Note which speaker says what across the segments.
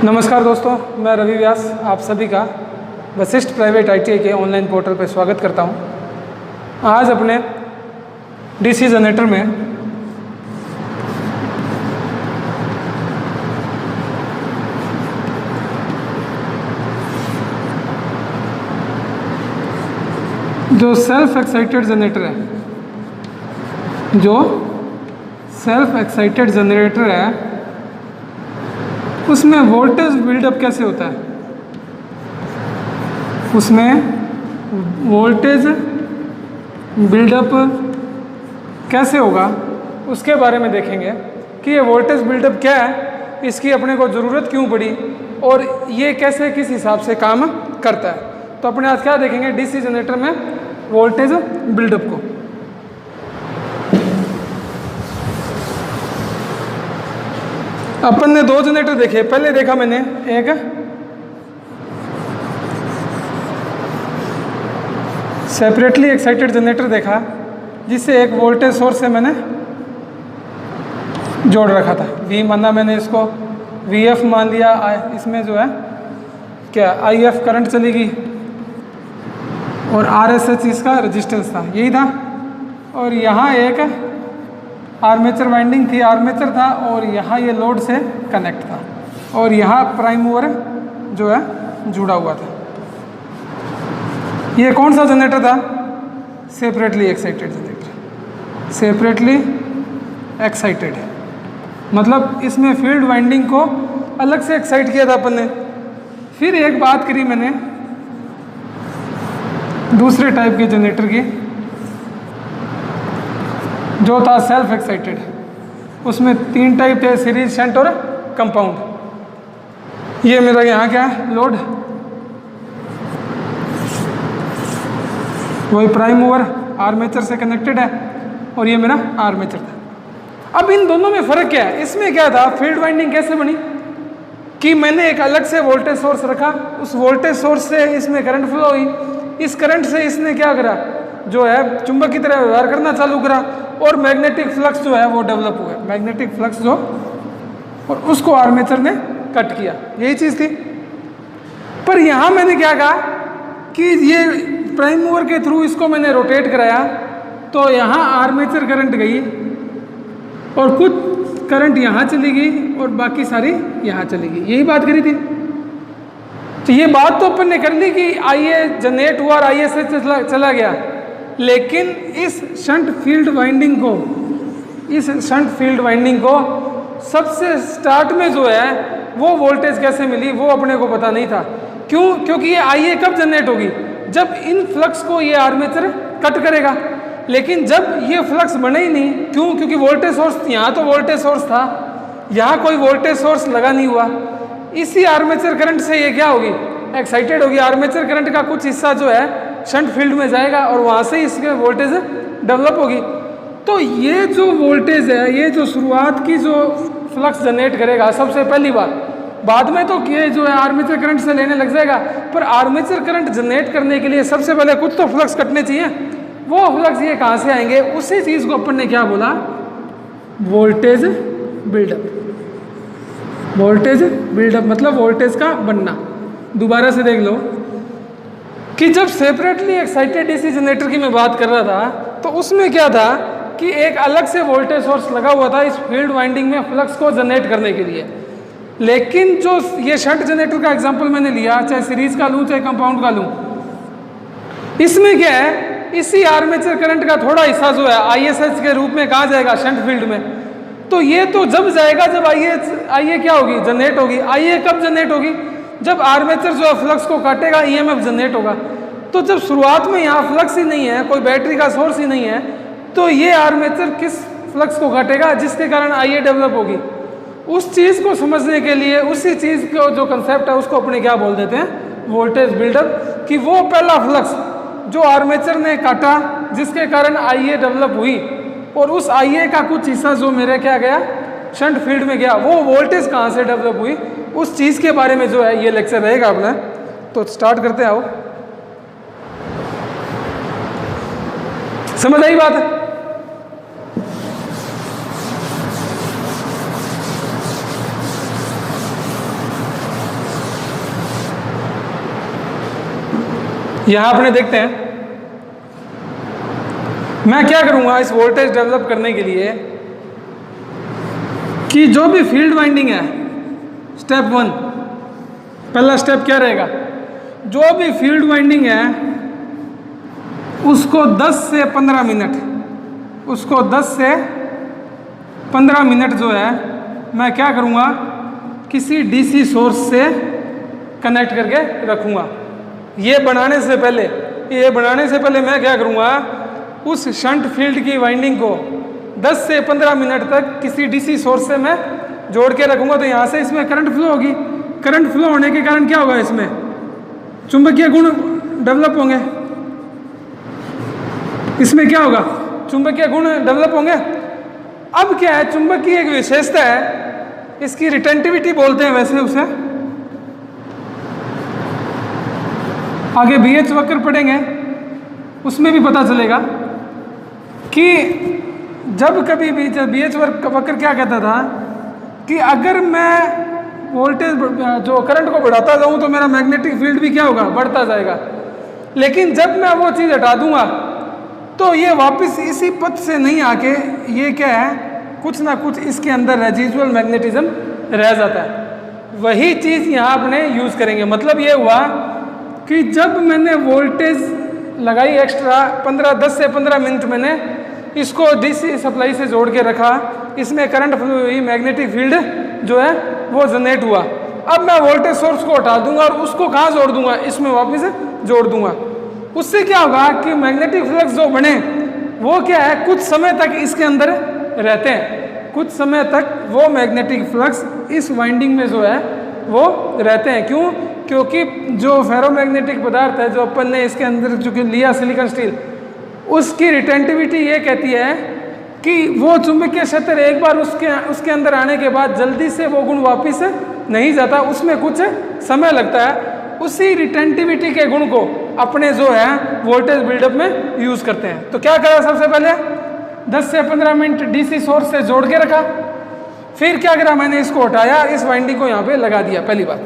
Speaker 1: नमस्कार दोस्तों, मैं रवि व्यास आप सभी का वशिष्ठ प्राइवेट ITI के ऑनलाइन पोर्टल पर स्वागत करता हूं। आज अपने DC जनरेटर में जो सेल्फ एक्साइटेड जनरेटर है, उसमें वोल्टेज बिल्डअप कैसे होता है, उसमें वोल्टेज बिल्डअप कैसे होगा उसके बारे में देखेंगे कि ये वोल्टेज बिल्डअप क्या है, इसकी अपने को ज़रूरत क्यों पड़ी और ये कैसे किस हिसाब से काम करता है। तो अपने आज क्या देखेंगे DC जनरेटर में वोल्टेज बिल्डअप को। अपन ने दो जनरेटर देखे। पहले देखा मैंने एक सेपरेटली एक्साइटेड जनरेटर देखा जिससे एक वोल्टेज सोर्स से मैंने जोड़ रखा था। V माना मैंने इसको, VF मान लिया। इसमें जो है क्या IF करंट चलेगी और RSH इसका रेजिस्टेंस था, यही था। और यहाँ एक आर्मेचर वाइंडिंग थी, आर्मेचर था और यहाँ ये लोड से कनेक्ट था और यहाँ प्राइम मूवर जो है जुड़ा हुआ था। ये कौन सा जनरेटर था? Separately excited generator. Separately excited मतलब इसमें फील्ड वाइंडिंग को अलग से एक्साइट किया था अपन ने। फिर एक बात करी मैंने दूसरे टाइप के जनरेटर की, जो था सेल्फ एक्साइटेड। उसमें तीन टाइप थे, सीरीज, शंट और कंपाउंड। ये मेरा यहाँ क्या है लोड, वही प्राइम मूवर आर्मेचर से कनेक्टेड है और ये मेरा आर्मेचर था। अब इन दोनों में फ़र्क क्या है? इसमें क्या था, फील्ड वाइंडिंग कैसे बनी कि मैंने एक अलग से वोल्टेज सोर्स रखा, उस वोल्टेज सोर्स से इसमें करंट फ्लो हुई, इस करंट से इसने क्या करा, जो है चुंबक की तरह व्यवहार करना चालू करा और मैग्नेटिक फ्लक्स जो है वो डेवलप हुआ। मैग्नेटिक फ्लक्स जो, और उसको आर्मेचर ने कट किया, यही चीज़ थी। पर यहाँ मैंने क्या कहा कि ये प्राइम मूवर के थ्रू इसको मैंने रोटेट कराया तो यहाँ आर्मेचर करंट गई और कुछ करंट यहाँ चली गई और बाकी सारी यहाँ चली गई, यही बात करी थी। तो ये बात तो अपन ने कर ली कि IA जनरेट हुआ और IA से चला गया, लेकिन इस शंट फील्ड वाइंडिंग को सबसे स्टार्ट में जो है वो वोल्टेज कैसे मिली वो अपने को पता नहीं था। क्यों? क्योंकि ये IA कब जनरेट होगी, जब इन फ्लक्स को ये आर्मेचर कट करेगा। लेकिन जब ये फ्लक्स बने ही नहीं, क्यों? क्योंकि वोल्टेज सोर्स, यहाँ तो वोल्टेज सोर्स था, यहाँ कोई वोल्टेज सोर्स लगा नहीं हुआ। इसी आर्मेचर करंट से ये क्या होगी, एक्साइटेड होगी। आर्मेचर करंट का कुछ हिस्सा जो है शंट फील्ड में जाएगा और वहाँ से इसके वोल्टेज डेवलप होगी। तो ये जो वोल्टेज है, ये जो शुरुआत की जो फ्लक्स जनरेट करेगा सबसे पहली बार, बाद में तो ये जो है आर्मेचर करंट से लेने लग जाएगा, पर आर्मेचर करंट जनरेट करने के लिए सबसे पहले कुछ तो फ्लक्स कटने चाहिए। वो फ्लक्स ये कहाँ से आएंगे, उसी चीज़ को अपन ने क्या बोला, वोल्टेज बिल्डअप। वोल्टेज बिल्डअप मतलब वोल्टेज का बनना। दोबारा से देख लो कि जब सेपरेटली एक्साइटेड DC जनरेटर की मैं बात कर रहा था तो उसमें क्या था कि एक अलग से वोल्टेज सोर्स लगा हुआ था इस फील्ड वाइंडिंग में फ्लक्स को जनरेट करने के लिए। लेकिन जो ये शंट जनरेटर का एग्जांपल मैंने लिया, चाहे सीरीज का लूँ चाहे कंपाउंड का लूँ, इसमें क्या है, इसी आर्मेचर करंट का थोड़ा हिस्सा जो है ISH के रूप में कहाँ जाएगा, शंट फील्ड में। तो ये तो जब जाएगा जब IA क्या होगी, जनरेट होगी। IA कब जनरेट होगी, जब आर्मेचर जो है फ्लक्स को काटेगा, EMF जनरेट होगा। तो जब शुरुआत में यहाँ फ्लक्स ही नहीं है, कोई बैटरी का सोर्स ही नहीं है, तो ये आर्मेचर किस फ्लक्स को काटेगा, जिसके कारण IA डेवलप होगी। उस चीज़ को समझने के लिए उसी चीज़ का जो कंसेप्ट है उसको अपने क्या बोल देते हैं, वोल्टेज बिल्डअप। कि वो पहला फ्लक्स जो आर्मेचर ने काटा जिसके कारण IA डेवलप हुई और उस IA का कुछ हिस्सा जो मेरे क्या गया, शंट फील्ड में गया, वो वोल्टेज कहाँ से डेवलप हुई, उस चीज़ के बारे में जो है ये लेक्चर रहेगा अपना। तो स्टार्ट करते हैं, आओ। समझ आई बात है? यहां अपने देखते हैं मैं क्या करूंगा इस वोल्टेज डेवलप करने के लिए कि जो भी फील्ड वाइंडिंग है, स्टेप 1, पहला स्टेप क्या रहेगा, जो भी फील्ड वाइंडिंग है उसको 10 से 15 मिनट, उसको 10 से 15 मिनट जो है मैं क्या करूंगा, किसी डीसी सोर्स से कनेक्ट करके रखूंगा। ये बनाने से पहले मैं क्या करूंगा, उस शंट फील्ड की वाइंडिंग को 10 से 15 मिनट तक किसी डीसी सोर्स से मैं जोड़ के रखूंगा। तो यहाँ से इसमें करंट फ्लो होगी, करंट फ्लो होने के कारण क्या होगा, इसमें चुंबकीय गुण डेवलप होंगे, इसमें क्या होगा, चुंबकीय गुण डेवलप होंगे। अब क्या है, चुंबक की एक विशेषता है, इसकी रिटेंटिविटी बोलते हैं वैसे उसे, आगे बीएच वक्र पढ़ेंगे उसमें भी पता चलेगा कि जब कभी भी बीएच वक्र क्या कहता था कि अगर मैं वोल्टेज जो करंट को बढ़ाता जाऊं तो मेरा मैग्नेटिक फील्ड भी क्या होगा, बढ़ता जाएगा। लेकिन जब मैं वो चीज़ हटा दूंगा तो ये वापस इसी पथ से नहीं आके ये क्या है, कुछ ना कुछ इसके अंदर रेजिजुअल मैग्नेटिज्म रह जाता है। वही चीज़ यहाँ अपने यूज़ करेंगे। मतलब ये हुआ कि जब मैंने वोल्टेज लगाई एक्स्ट्रा 10 से 15 मिनट मैंने इसको डीसी सप्लाई से जोड़ के रखा, इसमें करंट फ्लो हुई, मैग्नेटिक फील्ड जो है वो जनरेट हुआ। अब मैं वोल्टेज सोर्स को हटा दूंगा और उसको कहाँ जोड़ दूंगा, इसमें वापस जोड़ दूंगा। उससे क्या होगा कि मैग्नेटिक फ्लक्स जो बने वो क्या है, कुछ समय तक इसके अंदर रहते हैं, कुछ समय तक वो मैग्नेटिक फ्लक्स इस वाइंडिंग में जो है वो रहते हैं। क्यों? क्योंकि जो फेरोमैग्नेटिक पदार्थ है जो अपन ने इसके अंदर जो कि लिया सिलिकॉन स्टील, उसकी रिटेंटिविटी ये कहती है कि वो चुंबकीय क्षेत्र एक बार उसके अंदर आने के बाद जल्दी से वो गुण वापस नहीं जाता, उसमें कुछ समय लगता है। उसी रिटेंटिविटी के गुण को अपने जो है वोल्टेज बिल्डअप में यूज़ करते हैं। तो क्या करा, सबसे पहले 10 से 15 मिनट डीसी सोर्स से जोड़ के रखा, फिर क्या करा, मैंने इसको हटाया, इस वाइंडिंग को यहाँ पे लगा दिया। पहली बात,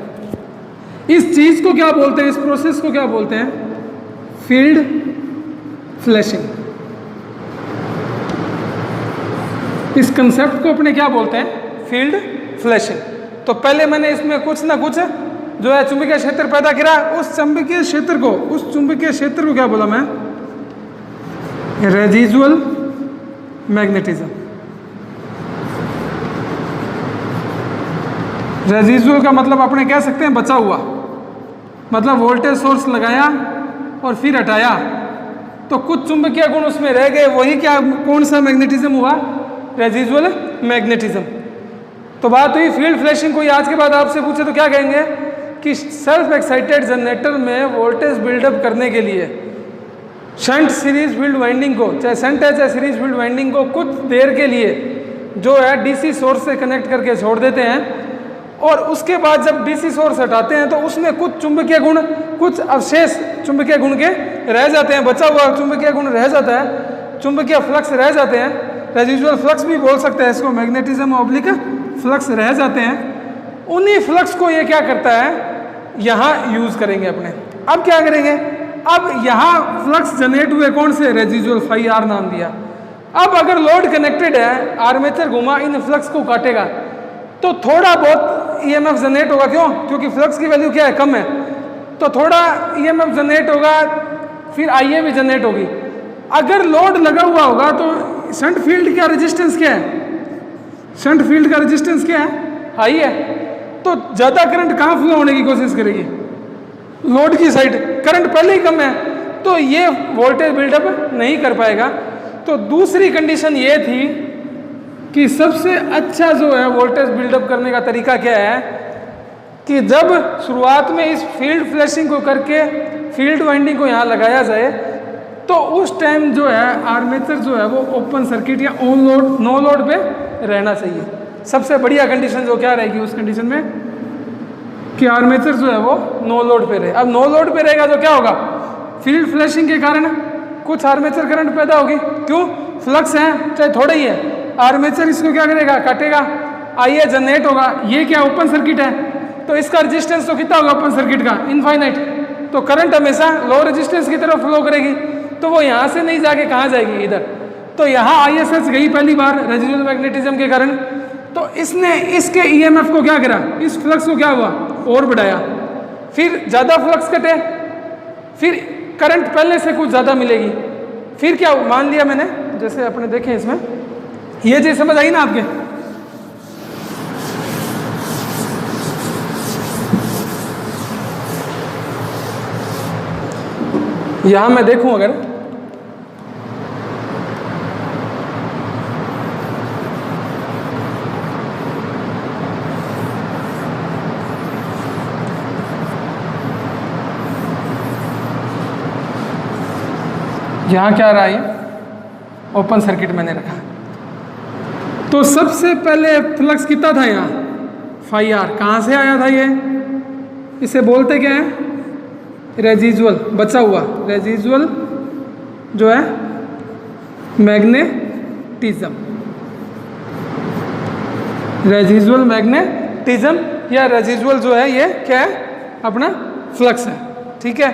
Speaker 1: इस चीज़ को क्या बोलते हैं, इस प्रोसेस को क्या बोलते हैं, फील्ड फ्लैशिंग। इस कंसेप्ट को अपने क्या बोलते हैं, फील्ड फ्लैशिंग। तो पहले मैंने इसमें कुछ ना कुछ जो है चुंबकीय क्षेत्र पैदा करा, उस चुंबकीय क्षेत्र को क्या बोला मैं, रेजिजुअल मैग्नेटिज्म। रेजिजुअल का मतलब अपने कह सकते हैं बचा हुआ, मतलब वोल्टेज सोर्स लगाया और फिर हटाया तो कुछ चुंबकीय गुण उसमें रह गए, वही क्या, कौन सा मैग्नेटिज्म हुआ, रेजिजुअल मैग्नेटिज्म। तो बात हुई फील्ड फ्लैशिंग। कोई आज के बाद आपसे पूछे तो क्या कहेंगे कि सेल्फ एक्साइटेड जनरेटर में वोल्टेज बिल्डअप करने के लिए शंट सीरीज फील्ड वाइंडिंग को, चाहे शंट है चाहे सीरीज फील्ड वाइंडिंग को कुछ देर के लिए जो है डीसी सोर्स से कनेक्ट करके छोड़ देते हैं, और उसके बाद जब डीसी सोर्स हटाते हैं तो उसमें कुछ चुंबकीय गुण, कुछ अवशेष चुंबकीय गुण के रह जाते हैं, बचा हुआ चुंबकीय गुण रह जाता है, चुंबकीय फ्लक्स रह जाते हैं, रेजिजुअल फ्लक्स भी बोल सकते हैं इसको, मैग्नेटिज्म ऑब्लिक फ्लक्स रह जाते हैं। उन्हीं फ्लक्स को ये क्या करता है, यहाँ यूज़ करेंगे अपने। अब क्या करेंगे, अब यहाँ फ्लक्स जनरेट हुए कौन से, रेजिजुअल फाई आर नाम दिया। अब अगर लोड कनेक्टेड है, आर्मेचर घुमा इन फ्लक्स को काटेगा तो थोड़ा बहुत ईएमएफ जनरेट होगा। क्यों? क्योंकि फ्लक्स की वैल्यू क्या है, कम है, तो थोड़ा ईएमएफ जनरेट होगा, फिर आईए भी जनरेट होगी। अगर लोड लगा हुआ होगा तो शंट फील्ड का रेजिस्टेंस क्या है, शंट फील्ड का रेजिस्टेंस क्या है, हाई है, तो ज़्यादा करंट कहाँ फ्लो होने की कोशिश करेगी, लोड की साइड। करंट पहले ही कम है तो ये वोल्टेज बिल्डअप नहीं कर पाएगा। तो दूसरी कंडीशन ये थी कि सबसे अच्छा जो है वोल्टेज बिल्डअप करने का तरीका क्या है कि जब शुरुआत में इस फील्ड फ्लैशिंग को करके फील्ड वाइंडिंग को यहाँ लगाया जाए तो उस टाइम जो है आर्मेचर जो है वो ओपन सर्किट या ऑन लोड, नो लोड पे रहना चाहिए। सबसे बढ़िया कंडीशन जो क्या रहेगी उस कंडीशन में कि आर्मेचर जो है वो नो लोड पे रहे। अब नो लोड पे रहेगा तो क्या होगा, फील्ड फ्लैशिंग के कारण कुछ आर्मेचर करंट पैदा होगी। क्यों? फ्लक्स है चाहे थोड़ा ही है, आर्मेचर इसको क्या करेगा, काटेगा, आईए जनरेट होगा। ये क्या ओपन सर्किट है तो इसका रेजिस्टेंस तो कितना होगा ओपन सर्किट का, इनफाइनाइट। तो करंट हमेशा लो रेजिस्टेंस की तरफ फ्लो करेगी, तो वो यहाँ से नहीं जाके कहाँ जाएगी, इधर। तो यहाँ ISH गई पहली बार रेजिडुअल मैग्नेटिज्म के कारण, तो इसने इसके EMF को क्या करा, इस फ्लक्स को क्या हुआ, और बढ़ाया, फिर ज़्यादा फ्लक्स कटे, फिर करंट पहले से कुछ ज़्यादा मिलेगी, फिर क्या मान लिया मैंने, जैसे अपने देखें इसमें, ये चीज़ समझ आई ना आपके। यहां मैं देखूं अगर, यहां क्या रहा है, ओपन सर्किट मैंने रखा, तो सबसे पहले फ्लक्स कितना था यहाँ, फाई आर। कहाँ से आया था ये, इसे बोलते क्या है, रेजिजुअल, बचा हुआ रेजिजुअल जो है मैग्नेटिज्म, रेजिजुअल मैग्नेटिज्म या रेजिजुअल जो है ये क्या है, अपना फ्लक्स है, ठीक है।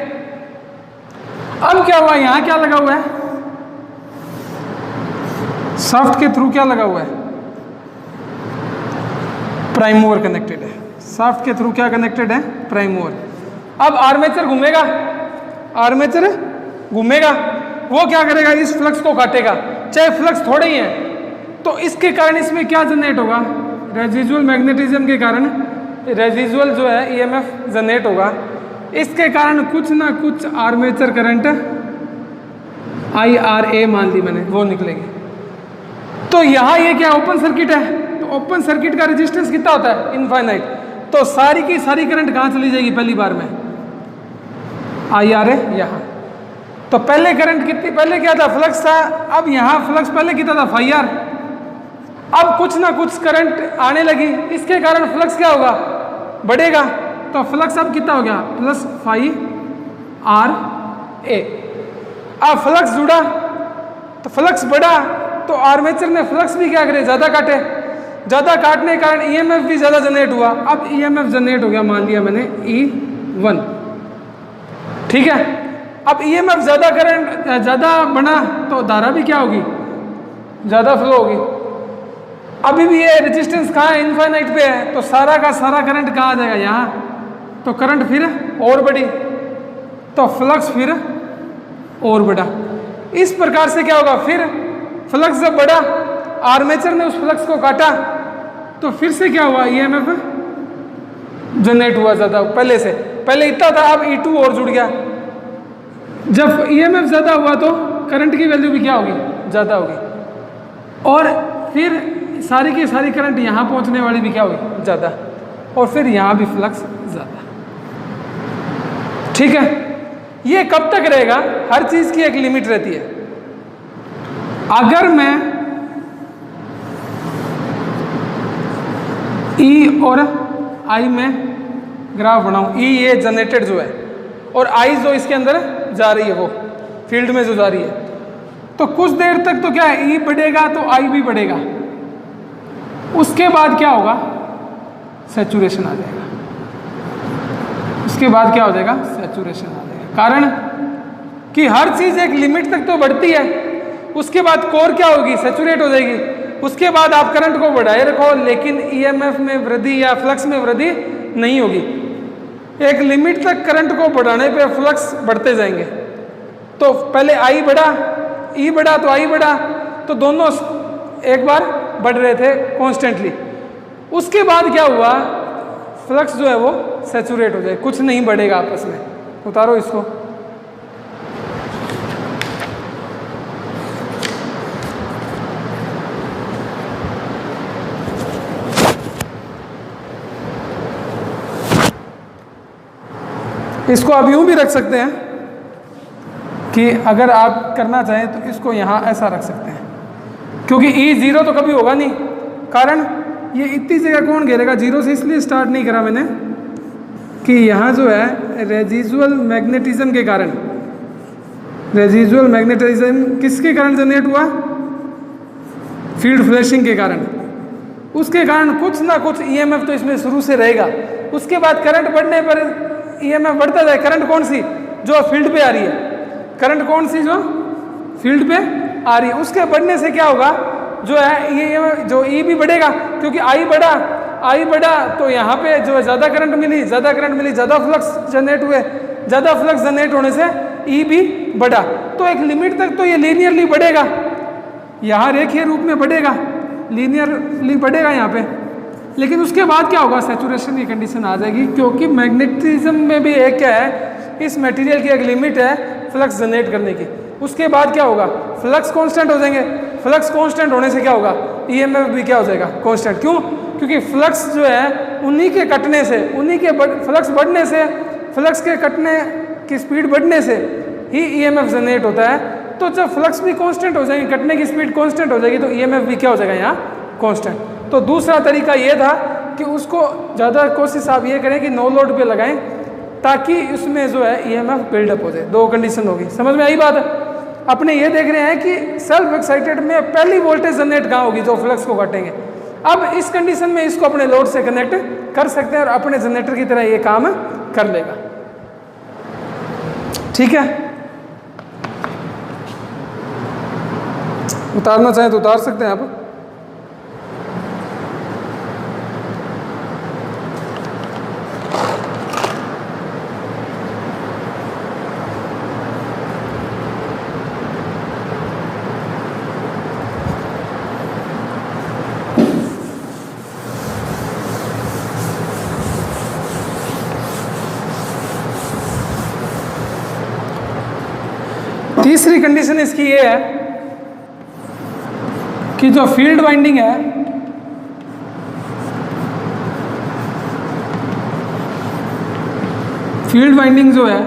Speaker 1: अब क्या हुआ, यहां क्या लगा हुआ है, शाफ्ट के थ्रू क्या लगा हुआ है, प्राइम मूवर कनेक्टेड है, शाफ्ट के थ्रू क्या कनेक्टेड है, प्राइम मूवर। अब आर्मेचर घूमेगा, आर्मेचर घूमेगा, वो क्या करेगा, इस फ्लक्स को काटेगा, चाहे फ्लक्स थोड़े ही है, तो इसके कारण इसमें क्या जनरेट होगा, रेजिजुअल मैग्नेटिज्म के कारण रेजिजुअल जो है EMF जनरेट होगा, इसके कारण कुछ ना कुछ आर्मेचर करंट IRA मान ली मैंने, वो निकलेगी। तो यहाँ ये क्या ओपन सर्किट है, तो ओपन सर्किट का रेजिस्टेंस कितना होता है, इनफाइनाइट, तो सारी की सारी करंट कहाँ चली जाएगी, पहली बार में IRA यहाँ। तो पहले करंट कितनी, पहले क्या था, फ्लक्स था, अब यहाँ फ्लक्स पहले कितना था, फाई आर, अब कुछ ना कुछ करंट आने लगी, इसके कारण फ्लक्स क्या होगा, बढ़ेगा, तो फ्लक्स अब कितना हो गया, प्लस फाई आर ए। अब फ्लक्स जुड़ा तो फ्लक्स बढ़ा, तो आर्मेचर ने फ्लक्स भी क्या करे, ज़्यादा काटे, ज़्यादा काटने के कारण EMF भी ज़्यादा जनरेट हुआ। अब EMF जनरेट हो गया, मान लिया मैंने E1, ठीक है। अब EMF ज़्यादा करंट ज़्यादा बना तो धारा भी क्या होगी, ज़्यादा फ्लो होगी। अभी भी ये रेजिस्टेंस कहाँ है, इनफाइनाइट पे है, तो सारा का सारा करंट कहाँ आ जाएगा, यहाँ, तो करंट फिर और बढ़ी, तो फ्लक्स फिर और बढ़ा। इस प्रकार से क्या होगा, फिर फ्लक्स जब बढ़ा, आर्मेचर ने उस फ्लक्स को काटा, तो फिर से क्या हुआ, EMF जनरेट हुआ ज़्यादा, पहले से, पहले इतना था, अब E2 और जुड़ गया। जब EMF ज़्यादा हुआ तो करंट की वैल्यू भी क्या होगी, ज़्यादा होगी, और फिर सारी की सारी करंट यहाँ पहुँचने वाली भी क्या होगी, ज़्यादा, और फिर यहाँ भी फ्लक्स ज़्यादा, ठीक है। ये कब तक रहेगा, हर चीज़ की एक लिमिट रहती है। अगर मैं E और I में ग्राफ बनाऊं, E ये जनरेटेड जो है, और I जो इसके अंदर जा रही है, वो फील्ड में जो जा रही है, तो कुछ देर तक तो क्या है, E बढ़ेगा तो I भी बढ़ेगा, उसके बाद क्या होगा, सैचुरेशन आ जाएगा, उसके बाद क्या हो जाएगा, सैचुरेशन आ जाएगा। कारण कि हर चीज़ एक लिमिट तक तो बढ़ती है, उसके बाद कोर क्या होगी, सैचुरेट हो जाएगी, उसके बाद आप करंट को बढ़ाए रखो, लेकिन EMF में वृद्धि या फ्लक्स में वृद्धि नहीं होगी। एक लिमिट तक करंट को बढ़ाने पे फ्लक्स बढ़ते जाएंगे। तो पहले I बढ़ा, E बढ़ा तो I बढ़ा, तो दोनों एक बार बढ़ रहे थे कॉन्स्टेंटली। उसके बाद क्या हुआ, फ्लक्स जो है वो सैचुरेट हो जाए, कुछ नहीं बढ़ेगा आपस में। उतारो इसको, इसको आप यूं भी रख सकते हैं कि अगर आप करना चाहें तो इसको यहाँ ऐसा रख सकते हैं, क्योंकि E0 तो कभी होगा नहीं, कारण ये इतनी जगह कौन घेरेगा, जीरो से इसलिए स्टार्ट नहीं करा मैंने कि यहाँ जो है रेजिजुअल मैग्नेटिज्म के कारण, रेजिजुअल मैग्नेटिज्म किसके कारण जनरेट हुआ, फील्ड फ्लैशिंग के कारण, उसके कारण कुछ ना कुछ EMF तो इसमें शुरू से रहेगा। उसके बाद करंट बढ़ने पर ईएमएफ बढ़ता जाए, करंट कौन सी जो फील्ड पे आ रही है, करंट कौन सी जो फील्ड पे आ रही है, उसके बढ़ने से क्या होगा जो है ये जो ई भी बढ़ेगा, क्योंकि आई बढ़ा तो यहाँ पे जो है ज़्यादा करंट मिली, ज़्यादा फ्लक्स जनरेट हुए, ज़्यादा फ्लक्स जनरेट होने से ई भी बढ़ा। तो एक लिमिट तक तो ये लीनियरली बढ़ेगा, यहाँ रेखीय रूप में बढ़ेगा, लीनियरली बढ़ेगा यहाँ पे, लेकिन उसके बाद क्या होगा, सैचुरेशन की कंडीशन आ जाएगी, क्योंकि मैग्नेटिज्म में भी एक क्या है, इस मटेरियल की एक लिमिट है फ्लक्स जनरेट करने की। उसके बाद क्या होगा, फ्लक्स कांस्टेंट हो जाएंगे, फ्लक्स कांस्टेंट होने से क्या होगा, ईएमएफ भी क्या हो जाएगा, कांस्टेंट। क्यों? क्योंकि फ्लक्स जो है उन्हीं के कटने से, फ्लक्स बढ़ने से, फ्लक्स के कटने की स्पीड बढ़ने से ही ईएमएफ जनरेट होता है। तो जब फ्लक्स भी कांस्टेंट हो जाएगी, कटने की स्पीड कांस्टेंट हो जाएगी, तो ईएमएफ भी क्या हो जाएगा यहाँ, कांस्टेंट। तो दूसरा तरीका ये था कि उसको ज़्यादा कोशिश आप ये करें कि नो लोड पे लगाएं, ताकि उसमें जो है ईएमएफ बिल्डअप हो जाए। दो कंडीशन होगी, समझ में आई बात? अपने ये देख रहे हैं कि सेल्फ एक्साइटेड में पहली वोल्टेज जनरेट कहाँ होगी, जो फ्लक्स को काटेंगे। अब इस कंडीशन में इसको अपने लोड से कनेक्ट कर सकते हैं और अपने जनरेटर की तरह ये काम कर लेगा। ठीक है, उतारना चाहें तो उतार सकते हैं आप। तीसरी कंडीशन इसकी ये है कि जो फील्ड वाइंडिंग है, फील्ड वाइंडिंग जो है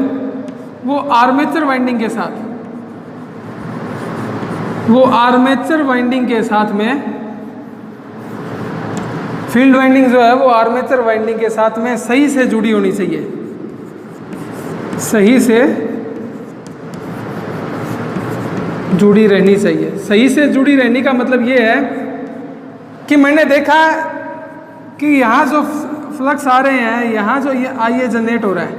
Speaker 1: वो आर्मेचर वाइंडिंग के साथ, में फील्ड वाइंडिंग जो है वो आर्मेचर वाइंडिंग के साथ में सही से जुड़ी होनी चाहिए, सही से जुड़ी रहनी चाहिए। सही से जुड़ी रहने का मतलब ये है कि मैंने देखा कि यहाँ जो फ्लक्स आ रहे हैं, यहाँ जो ये आई जनरेट हो रहा है,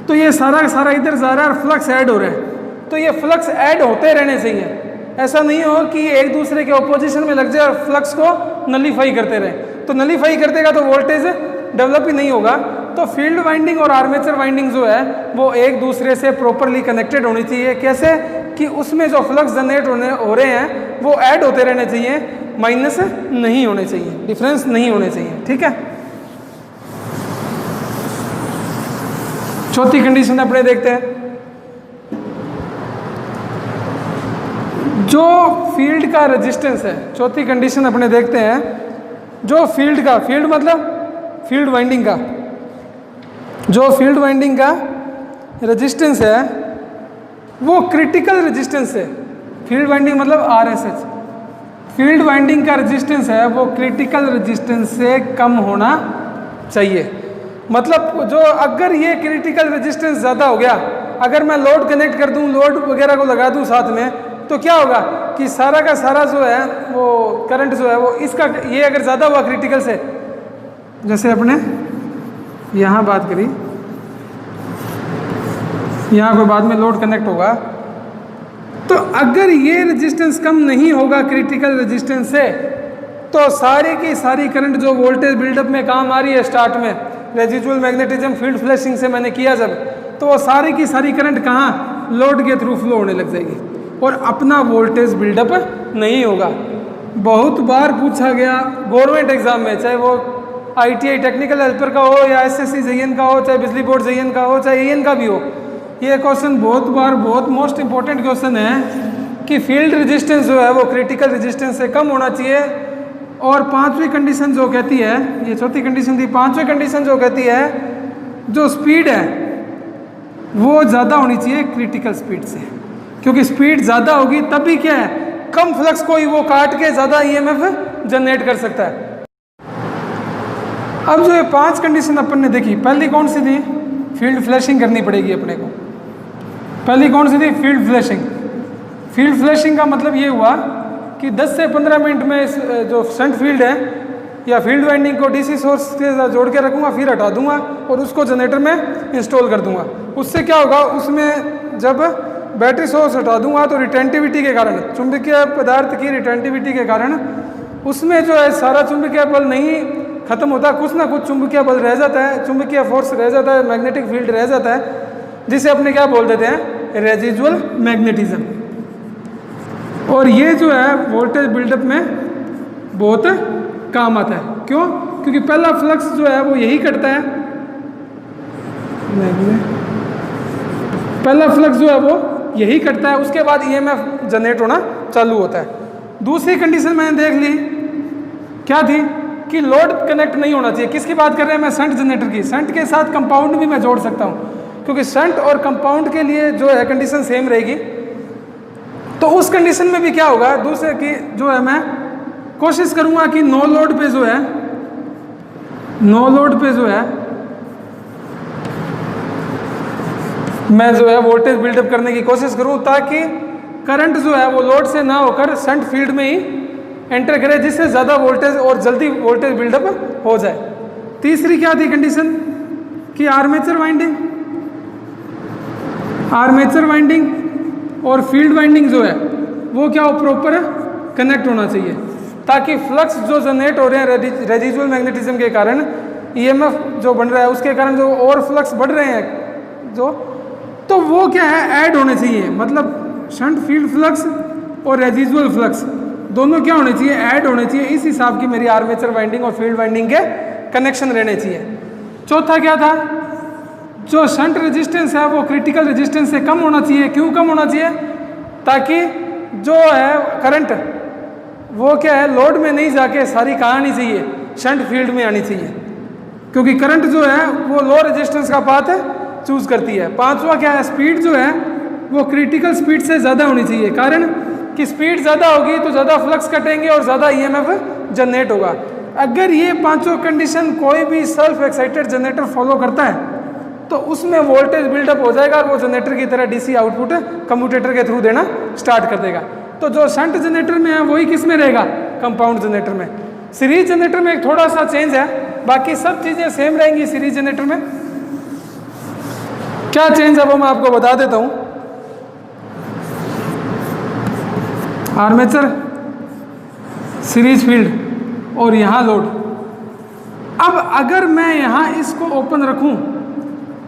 Speaker 1: तो ये सारा का सारा इधर जा रहा है और फ्लक्स ऐड हो रहा है। तो ये फ्लक्स ऐड होते रहने चाहिए, ऐसा नहीं हो कि एक दूसरे के ऑपोजिशन में लग जाए और फ्लक्स को नलीफाई करते रहे। तो नलीफाई कर देगा तो वोल्टेज डेवलप ही नहीं होगा। तो फील्ड वाइंडिंग और आर्मेचर वाइंडिंग जो है वो एक दूसरे से प्रॉपरली कनेक्टेड होनी चाहिए। कैसे? कि उसमें जो फ्लक्स जनरेट हो रहे हैं वो ऐड होते रहने चाहिए, माइनस नहीं होने चाहिए, डिफरेंस नहीं होने चाहिए। ठीक है, चौथी कंडीशन अपने देखते हैं। जो फील्ड का रेजिस्टेंस है, चौथी कंडीशन अपने देखते हैं, जो फील्ड मतलब फील्ड वाइंडिंग का, जो फील्ड वाइंडिंग का रेजिस्टेंस है वो क्रिटिकल रेजिस्टेंस है। फील्ड वाइंडिंग मतलब आरएसएच, फील्ड वाइंडिंग का रेजिस्टेंस है वो क्रिटिकल रेजिस्टेंस से कम होना चाहिए। मतलब जो अगर ये क्रिटिकल रेजिस्टेंस ज़्यादा हो गया, अगर मैं लोड कनेक्ट कर दूं, लोड वगैरह को लगा दूं साथ में, तो क्या होगा कि सारा का सारा जो है वो करंट जो है वो इसका, ये अगर ज़्यादा हुआ क्रिटिकल से, जैसे अपने यहाँ बात करी, यहाँ कोई बाद में लोड कनेक्ट होगा, तो अगर ये रेजिस्टेंस कम नहीं होगा क्रिटिकल रेजिस्टेंस से, तो सारी की सारी करंट जो वोल्टेज बिल्डअप में काम आ रही है स्टार्ट में, रेजिडुअल मैग्नेटिज्म फील्ड फ्लैशिंग से मैंने किया जब, तो वो सारी की सारी करंट कहाँ, लोड के थ्रू फ्लो होने लग जाएगी और अपना वोल्टेज बिल्डअप नहीं होगा। बहुत बार पूछा गया गवर्नमेंट एग्जाम में, चाहे वो ITI टेक्निकल हेल्पर का हो या SSC JN का हो, चाहे बिजली बोर्ड JN का हो, चाहे AN का भी हो, ये क्वेश्चन बहुत बार, बहुत मोस्ट इंपॉर्टेंट क्वेश्चन है कि फील्ड रेजिस्टेंस जो है वो क्रिटिकल रेजिस्टेंस से कम होना चाहिए। और पांचवी कंडीशन जो कहती है, ये चौथी कंडीशन थी, पांचवी कंडीशन जो कहती है जो स्पीड है वो ज़्यादा होनी चाहिए क्रिटिकल स्पीड से, क्योंकि स्पीड ज़्यादा होगी तभी क्या है, कम फ्लक्स को ही वो काट के ज़्यादा EMF जनरेट कर सकता है। अब जो ये 5 कंडीशन अपन ने देखी, पहली कौन सी थी, फील्ड फ्लैशिंग करनी पड़ेगी अपने को। पहली कौन सी थी, फील्ड फ्लैशिंग। फील्ड फ्लैशिंग का मतलब ये हुआ कि 10 से 15 मिनट में जो शंट फील्ड है या फील्ड वाइंडिंग को डीसी सोर्स के साथ जोड़ के रखूँगा, फिर हटा दूंगा और उसको जनरेटर में इंस्टॉल कर दूंगा। उससे क्या होगा, उसमें जब बैटरी सोर्स हटा दूंगा तो रिटेंटिविटी के कारण, चुंबकीय पदार्थ की रिटेंटिविटी के कारण उसमें जो है सारा चुंबकीय बल नहीं खत्म होता, कुछ ना कुछ चुंबकीय बल रह जाता है, चुंबकीय फोर्स रह जाता है, मैग्नेटिक फील्ड रह जाता है, जिसे अपने क्या बोल देते हैं, रेजिजुअल मैग्नेटिज्म। और ये जो है वोल्टेज बिल्डअप में बहुत काम आता है। क्यों? क्योंकि पहला फ्लक्स जो है वो यही कटता है, पहला फ्लक्स जो है वो यही कटता है, उसके बाद ईएमएफ जनरेट होना चालू होता है। दूसरी कंडीशन मैंने देख ली, क्या थी कि लोड कनेक्ट नहीं होना चाहिए। किसकी बात कर रहे हैं? मैं शंट जनरेटर की। शंट के साथ कंपाउंड भी मैं जोड़ सकता हूँ, क्योंकि शंट और कंपाउंड के लिए जो है कंडीशन सेम रहेगी। तो उस कंडीशन में भी क्या होगा, दूसरे की जो है मैं कोशिश करूँगा कि नो लोड पे जो है, नो लोड पे जो है मैं जो है वोल्टेज बिल्डअप करने की कोशिश करूँ, ताकि करंट जो है वो लोड से ना होकर शंट फील्ड में ही एंटर करे, जिससे ज़्यादा वोल्टेज और जल्दी वोल्टेज बिल्डअप हो जाए। तीसरी क्या थी कंडीशन कि आर्मेचर वाइंडिंग और फील्ड वाइंडिंग जो है वो क्या हो, प्रॉपर कनेक्ट होना चाहिए, ताकि फ्लक्स जो जनरेट हो रहे हैं रेजिजुअल मैग्नेटिज्म के कारण, ईएमएफ जो बन रहा है उसके कारण जो और फ्लक्स बढ़ रहे हैं जो, तो वो क्या है, ऐड होने चाहिए। मतलब शंट फील्ड फ्लक्स और रेजिजुअल फ्लक्स दोनों क्या होने चाहिए, ऐड होने चाहिए। इस हिसाब की मेरी आर्मेचर वाइंडिंग और फील्ड वाइंडिंग के कनेक्शन रहने चाहिए। चौथा क्या था, जो शंट रेजिस्टेंस है वो क्रिटिकल रेजिस्टेंस से कम होना चाहिए। क्यों कम होना चाहिए? ताकि जो है करंट वो क्या है, लोड में नहीं जाके सारी कहाँ आनी चाहिए, शंट फील्ड में आनी चाहिए, क्योंकि करंट जो है वो लो रेजिस्टेंस का पाथ चूज करती है। पांचवा क्या है, स्पीड जो है वो क्रिटिकल स्पीड से ज़्यादा होनी चाहिए। कारण कि स्पीड ज़्यादा होगी तो ज़्यादा फ्लक्स कटेंगे और ज़्यादा ईएमएफ जनरेट होगा। अगर ये पांचों कंडीशन कोई भी सेल्फ एक्साइटेड जनरेटर फॉलो करता है तो उसमें वोल्टेज बिल्डअप हो जाएगा और वो जनरेटर की तरह डीसी आउटपुट कम्यूटेटर के थ्रू देना स्टार्ट कर देगा। तो जो शंट जनरेटर में है वही किस में रहेगा, कंपाउंड जनरेटर में। सीरीज जनरेटर में एक थोड़ा सा चेंज है, बाकी सब चीज़ें सेम रहेंगी। सीरीज जनरेटर में क्या चेंज है वो मैं आपको बता देता हूँ। आर्मेचर, सीरीज फील्ड और यहाँ लोड। अब अगर मैं यहाँ इसको ओपन रखूँ,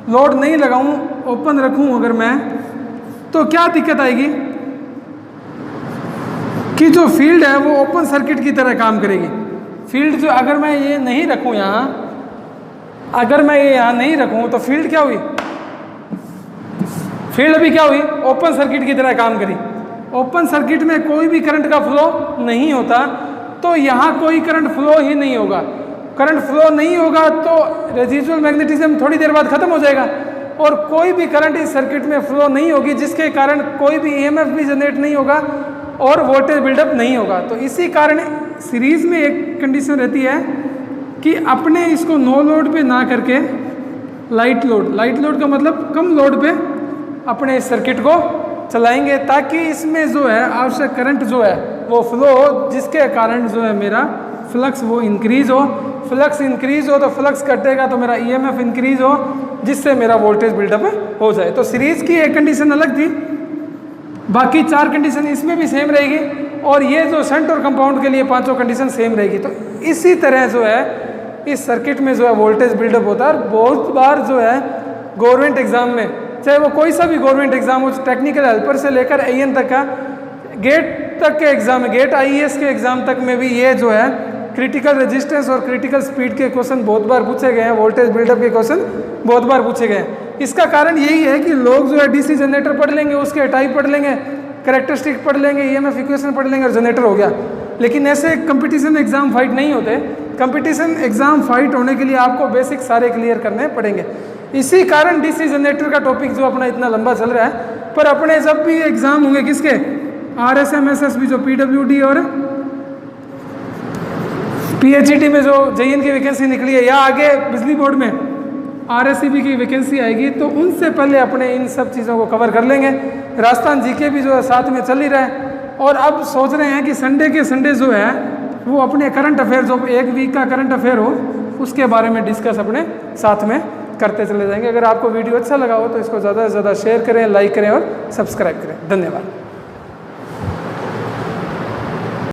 Speaker 1: लोड नहीं लगाऊं, ओपन रखूं अगर मैं, तो क्या दिक्कत आएगी कि जो फील्ड है वो ओपन सर्किट की तरह काम करेगी। फील्ड जो अगर मैं ये नहीं रखूं यहाँ, अगर मैं ये यहाँ नहीं रखूं तो फील्ड क्या हुई, फील्ड अभी क्या हुई, ओपन सर्किट की तरह काम करी। ओपन सर्किट में कोई भी करंट का फ्लो नहीं होता, तो यहाँ कोई करंट फ्लो ही नहीं होगा। करंट फ्लो नहीं होगा तो रेजिजुअल मैग्नेटिज्म थोड़ी देर बाद खत्म हो जाएगा, और कोई भी करंट इस सर्किट में फ्लो नहीं होगी, जिसके कारण कोई भी ईएमएफ भी जनरेट नहीं होगा और वोल्टेज बिल्डअप नहीं होगा। तो इसी कारण सीरीज में एक कंडीशन रहती है कि अपने इसको नो लोड पे ना करके लाइट लोड का मतलब कम लोड पे अपने इस सर्किट को चलाएंगे, ताकि इसमें जो है आवश्यक करंट जो है वो फ्लो हो, जिसके कारण जो है मेरा फ्लक्स वो इंक्रीज हो। फ्लक्स इंक्रीज हो तो फ्लक्स कटेगा तो मेरा ईएमएफ इंक्रीज हो, जिससे मेरा वोल्टेज बिल्डअप हो जाए। तो सीरीज की एक कंडीशन अलग थी, बाकी चार कंडीशन इसमें भी सेम रहेगी, और ये जो शंट और कंपाउंड के लिए पांचों कंडीशन सेम रहेगी। तो इसी तरह जो है इस सर्किट में जो है वोल्टेज बिल्डअप होता है। और बहुत बार जो है गवर्नमेंट एग्जाम में, चाहे वो कोई सा भी गवर्नमेंट एग्जाम हो, टेक्निकल हेल्पर से लेकर AN तक का, गेट तक के एग्जाम में, गेट IAS के एग्जाम तक में भी ये जो है क्रिटिकल रेजिस्टेंस और क्रिटिकल स्पीड के क्वेश्चन बहुत बार पूछे गए हैं, वोल्टेज बिल्डअप के क्वेश्चन बहुत बार पूछे गए हैं। इसका कारण यही है कि लोग जो है डीसी जनरेटर पढ़ लेंगे, उसके टाइप पढ़ लेंगे, कैरेक्टरिस्टिक पढ़ लेंगे, ईएमएफ इक्वेशन पढ़ लेंगे और जनरेटर हो गया। लेकिन ऐसे कंपटीशन एग्जाम फाइट नहीं होते। कंपटीशन एग्जाम फाइट होने के लिए आपको बेसिक सारे क्लियर करने पड़ेंगे। इसी कारण डीसी जनरेटर का टॉपिक जो अपना इतना लंबा चल रहा है। पर अपने जब भी एग्जाम होंगे किसके, RSMSS भी जो PWD और PHET में जो JN की वैकेंसी निकली है, या आगे बिजली बोर्ड में RSCB की वैकेंसी आएगी, तो उनसे पहले अपने इन सब चीज़ों को कवर कर लेंगे। राजस्थान GK भी जो है साथ में चल ही रहा है। और अब सोच रहे हैं कि संडे के संडे जो है वो अपने करंट अफेयर, जो एक वीक का करंट अफेयर हो उसके बारे में डिस्कस अपने साथ में करते चले जाएंगे। अगर आपको वीडियो अच्छा लगा हो तो इसको ज़्यादा से ज़्यादा शेयर करें, लाइक करें और सब्सक्राइब करें। धन्यवाद।